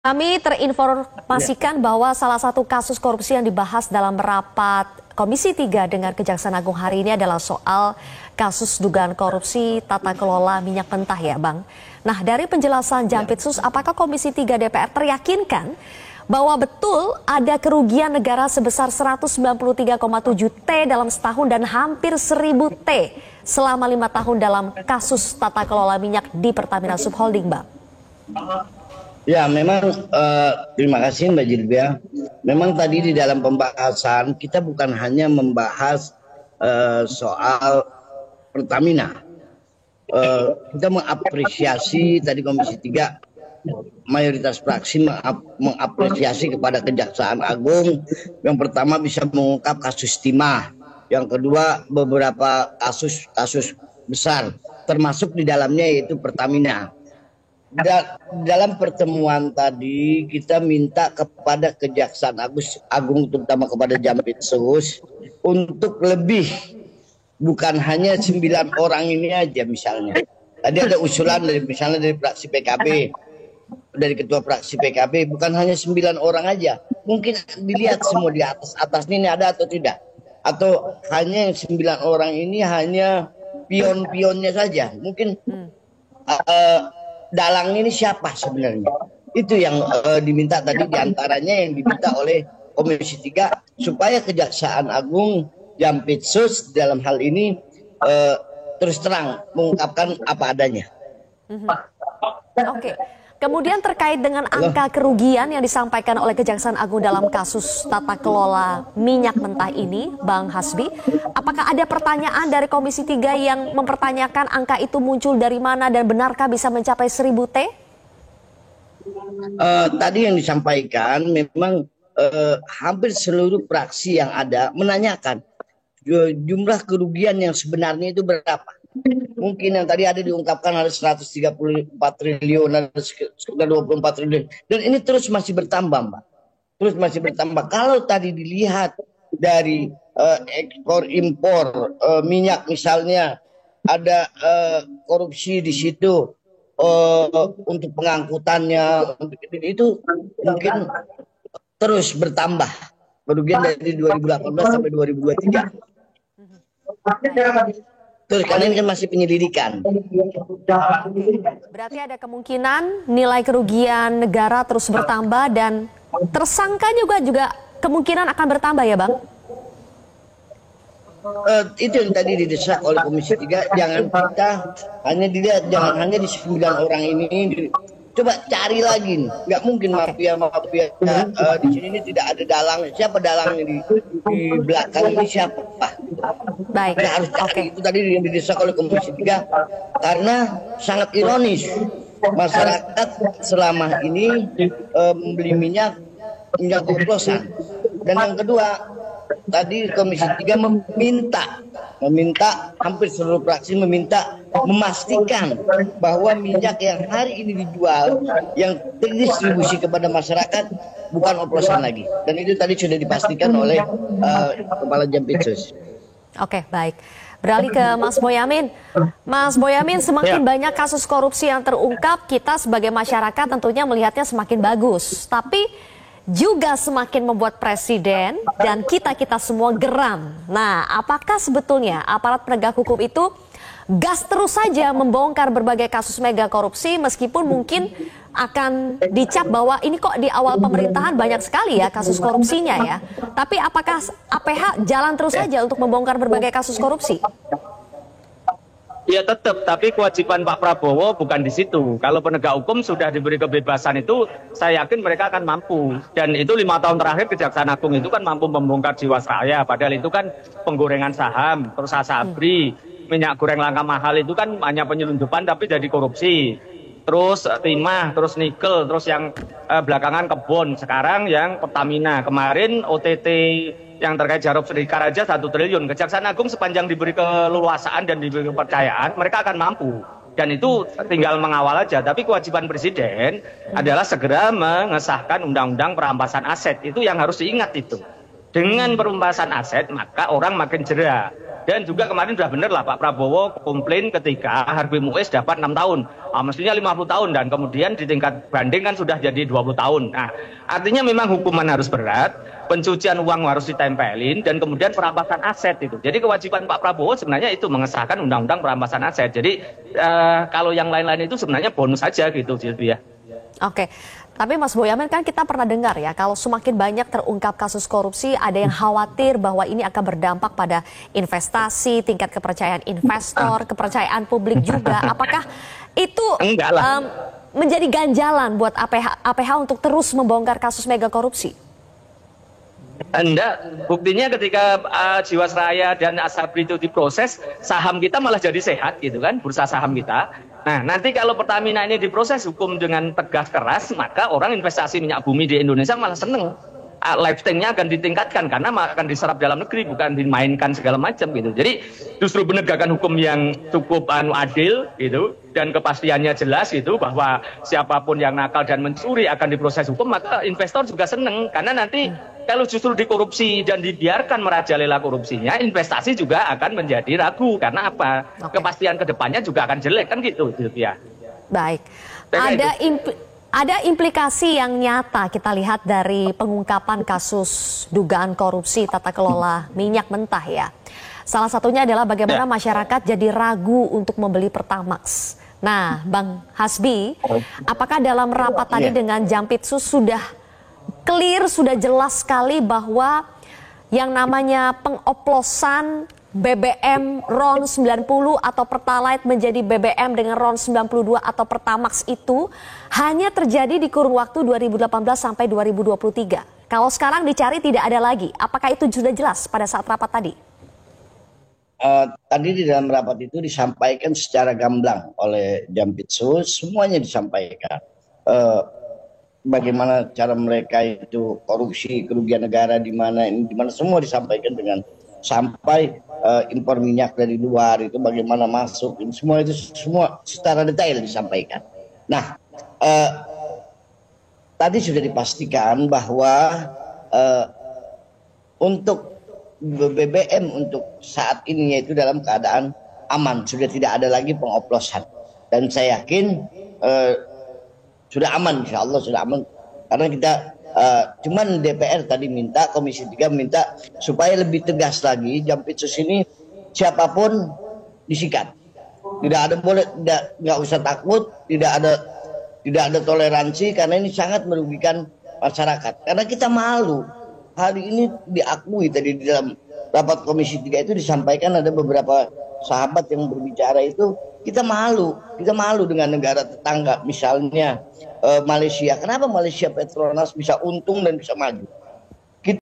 Kami terinformasikan bahwa salah satu kasus korupsi yang dibahas dalam rapat Komisi 3 dengan Kejaksaan Agung hari ini adalah soal kasus dugaan korupsi tata kelola minyak mentah ya Bang. Nah dari penjelasan Jampitsus, apakah Komisi 3 DPR teryakinkan bahwa betul ada kerugian negara sebesar 193,7 T dalam setahun dan hampir 1000 T selama 5 tahun dalam kasus tata kelola minyak di Pertamina Subholding Bang? Ya, memang terima kasih Mbak Jilbia. Memang tadi di dalam pembahasan kita bukan hanya membahas soal Pertamina. Kita mengapresiasi tadi Komisi 3, mayoritas fraksi mengapresiasi kepada Kejaksaan Agung. Yang pertama bisa mengungkap kasus timah. Yang kedua beberapa kasus besar, termasuk di dalamnya yaitu Pertamina. Dalam pertemuan tadi kita minta kepada Kejaksaan Agung terutama kepada Jampitsus untuk lebih, bukan hanya 9 orang ini aja misalnya. Tadi ada usulan dari fraksi PKB, dari ketua fraksi PKB, bukan hanya 9 orang aja. Mungkin dilihat semua di atas ini ada atau tidak. Atau hanya 9 orang ini hanya pion-pionnya saja. Mungkin dalang ini siapa sebenarnya? Itu yang diminta tadi, diantaranya yang diminta oleh Komisi 3 supaya Kejaksaan Agung, Jampitsus dalam hal ini terus terang mengungkapkan apa adanya. Oke. Kemudian terkait dengan angka kerugian yang disampaikan oleh Kejaksaan Agung dalam kasus tata kelola minyak mentah ini, Bang Hasbi, apakah ada pertanyaan dari Komisi 3 yang mempertanyakan angka itu muncul dari mana dan benarkah bisa mencapai 1000 T? Tadi yang disampaikan memang hampir seluruh fraksi yang ada menanyakan jumlah kerugian yang sebenarnya itu berapa. Mungkin yang tadi ada diungkapkan ada 134 triliun, ada sekitar 24 triliun. Dan ini terus masih bertambah, Mbak. Terus masih bertambah. Kalau tadi dilihat dari ekspor impor minyak misalnya, ada korupsi di situ untuk pengangkutannya, itu mungkin terus bertambah. Kerugian dari 2018 sampai 2023. Terus karena ini kan masih penyelidikan. Berarti ada kemungkinan nilai kerugian negara terus bertambah dan tersangka juga kemungkinan akan bertambah ya Bang? Itu yang tadi didesak oleh Komisi 3, jangan kita hanya dilihat, jangan hanya di 9 orang ini. Coba cari lagi, nggak mungkin mafia di sini ini tidak ada dalang. Siapa dalangnya di belakang ini siapa? Baik. Kita harus cari. Itu tadi yang didesak oleh Komisi 3 karena sangat ironis masyarakat selama ini membeli minyak oplosan. Dan yang kedua tadi Komisi 3 meminta hampir seluruh fraksi meminta memastikan bahwa minyak yang hari ini dijual, yang terdistribusi kepada masyarakat bukan oplosan lagi. Dan itu tadi sudah dipastikan oleh Kepala Jampitsus. Oke, baik. Beralih ke Mas Boyamin. Mas Boyamin, semakin banyak kasus korupsi yang terungkap, kita sebagai masyarakat tentunya melihatnya semakin bagus. Tapi juga semakin membuat Presiden dan kita semua geram. Nah, apakah sebetulnya aparat penegak hukum itu gas terus saja membongkar berbagai kasus mega korupsi meskipun mungkin akan dicap bahwa ini kok di awal pemerintahan banyak sekali ya kasus korupsinya ya. Tapi apakah APH jalan terus saja untuk membongkar berbagai kasus korupsi? Ya tetap, tapi kewajiban Pak Prabowo bukan di situ. Kalau penegak hukum sudah diberi kebebasan itu, saya yakin mereka akan mampu. Dan itu 5 tahun terakhir Kejaksaan Agung itu kan mampu membongkar Jiwasraya. Padahal itu kan penggorengan saham, terus Asabri, minyak goreng langka mahal itu kan hanya penyelundupan tapi jadi korupsi. Terus timah, terus nikel, terus yang belakangan kebon. Sekarang yang Pertamina. Kemarin OTT yang terkait Jarod Sedikar aja 1 triliun. Kejaksaan Agung sepanjang diberi keleluasaan dan diberi kepercayaan, mereka akan mampu. Dan itu tinggal mengawal aja. Tapi kewajiban Presiden adalah segera mengesahkan undang-undang perampasan aset. Itu yang harus diingat itu. Dengan perampasan aset, maka orang makin jera. Dan juga kemarin sudah benar lah Pak Prabowo komplain ketika Harvey Muiz dapat 6 tahun. Mestinya 50 tahun dan kemudian di tingkat banding kan sudah jadi 20 tahun. Nah, artinya memang hukuman harus berat, pencucian uang harus ditempelin dan kemudian perampasan aset itu. Jadi kewajiban Pak Prabowo sebenarnya itu mengesahkan undang-undang perampasan aset. Jadi kalau yang lain-lain itu sebenarnya bonus saja gitu Sylvia. Oke. Tapi Mas Boyamin, kan kita pernah dengar ya, kalau semakin banyak terungkap kasus korupsi, ada yang khawatir bahwa ini akan berdampak pada investasi, tingkat kepercayaan investor, kepercayaan publik juga. Apakah itu menjadi ganjalan buat APH untuk terus membongkar kasus mega korupsi? Enggak, buktinya ketika Jiwasraya dan Asabri itu diproses, saham kita malah jadi sehat gitu kan, bursa saham kita. Nah, nanti kalau Pertamina ini diproses hukum dengan tegas keras, maka orang investasi minyak bumi di Indonesia malah seneng. Lifestyle-nya akan ditingkatkan karena akan diserap dalam negeri, bukan dimainkan segala macam gitu. Jadi justru penegakan hukum yang cukup adil gitu dan kepastiannya jelas gitu bahwa siapapun yang nakal dan mencuri akan diproses hukum, maka investor juga seneng karena nanti kalau justru dikorupsi dan dibiarkan merajalela korupsinya, investasi juga akan menjadi ragu karena apa? Kepastian kedepannya juga akan jelek kan gitu, Sylvia. Baik. Ada implikasi yang nyata kita lihat dari pengungkapan kasus dugaan korupsi tata kelola minyak mentah ya. Salah satunya adalah bagaimana masyarakat jadi ragu untuk membeli Pertamax. Nah, Bang Hasbi, apakah dalam rapat tadi dengan Jampitsus sudah clear, sudah jelas sekali bahwa yang namanya pengoplosan BBM RON 90 atau Pertalite menjadi BBM dengan RON 92 atau Pertamax itu hanya terjadi di kurun waktu 2018 sampai 2023. Kalau sekarang dicari tidak ada lagi. Apakah itu sudah jelas pada saat rapat tadi? Tadi di dalam rapat itu disampaikan secara gamblang oleh Jampitsus, semuanya disampaikan. Bagaimana cara mereka itu korupsi, kerugian negara di mana semua disampaikan dengan sampai impor minyak dari luar itu bagaimana masuk, semua secara detail disampaikan. Nah, tadi sudah dipastikan bahwa untuk BBM untuk saat ini yaitu dalam keadaan aman, sudah tidak ada lagi pengoplosan dan saya yakin sudah aman, insya Allah sudah aman karena kita cuman DPR tadi minta, Komisi 3 minta supaya lebih tegas lagi Jampitsus ini siapapun disikat, tidak ada boleh, nggak usah takut, tidak ada toleransi karena ini sangat merugikan masyarakat karena kita malu. Hari ini diakui tadi di dalam rapat Komisi 3 itu disampaikan ada beberapa sahabat yang berbicara itu kita malu dengan negara tetangga misalnya Malaysia. Kenapa Malaysia Petronas bisa untung dan bisa maju?